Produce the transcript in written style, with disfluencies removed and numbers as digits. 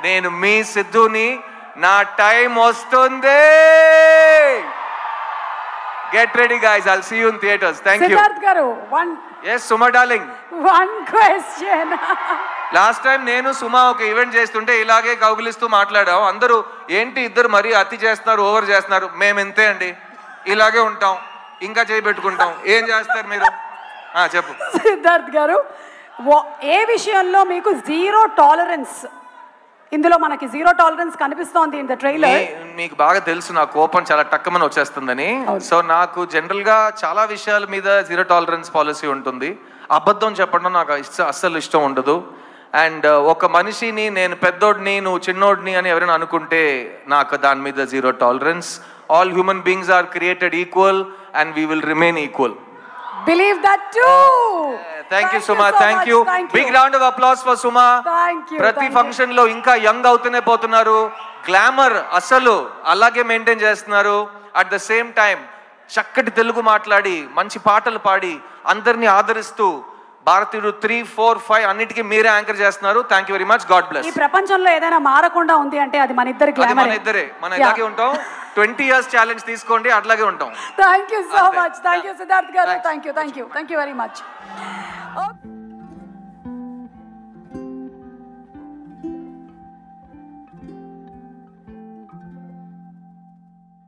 నేను మీ సిద్ధుని, నా టైం వస్తుంది. Get ready guys, I'll see you in theaters. Thank you. Siddharth garu, Yes, Suma darling. One question. Last time నేను సుమా ఒక event చేస్తుంటే ఇలాగే కౌగిలిస్తూ మాట్లాడాం. అందరూ ఏంటి ఇద్దరు మరీ అతి చేస్తున్నారు, ఓవర్ చేస్తున్నారు. మేము ఇంతే అండి, ఇలాగే ఉంటాం, ఇంకా చేయబెట్టుకుంటాం. ఏం చేస్తారు మీరు? చెప్పు సిద్ధార్థ్ గారు, ఏ విషయంలో మీకు జీరో టాలరెన్స్? ఇందులో మనకి జీరో టాలరెన్స్ కనిపిస్తోంది ఇన్ ద ట్రైలర్. మీకు బాగా తెలుసు నా కోపం చాలా టక్కమని వచ్చేస్తుందని. సో నాకు జనరల్ గా చాలా విషయాల మీద జీరో టాలరెన్స్ పాలసీ ఉంటుంది. అబద్ధం చెప్పడం నాకు అస్సలు ఇష్టం ఉండదు. అండ్ ఒక మనిషిని నేను పెద్దోడిని నువ్వు చిన్నోడిని అని ఎవరైనా అనుకుంటే నాకు దాని మీద zero tolerance. All human beings are created equal and we will remain equal. Believe that too. Thank you Suma, thank you. Big round of applause for Suma. Thank you. ప్రతి ఫంక్షన్ లో ఇంకా యంగ్ అవుతూనే పోతున్నారు. Glamour అసలు అలాగే maintain చేస్తున్నారు. At the same time చక్కటి తెలుగు మాట్లాడి మంచి పాటలు పాడి అందరినీ ఆదరిస్తూ భారతీయుడు 3, 4, 5 అన్నిటికీ మీరే యాంకర్ చేస్తున్నారు. Thank you very much. God bless. ఈ ప్రపంచంలో ఏదైనా మారకుండా ఉంది అంటే అది మన ఇద్దరి గ్లామర్. మన ఇద్దరే, మనం ఇలాగే ఉంటాం. 20 years ఛాలెంజ్ తీసుకోండి, అట్లాగే ఉంటాం. Thank you so much. Thank you Siddharth గారు. Thank you very much.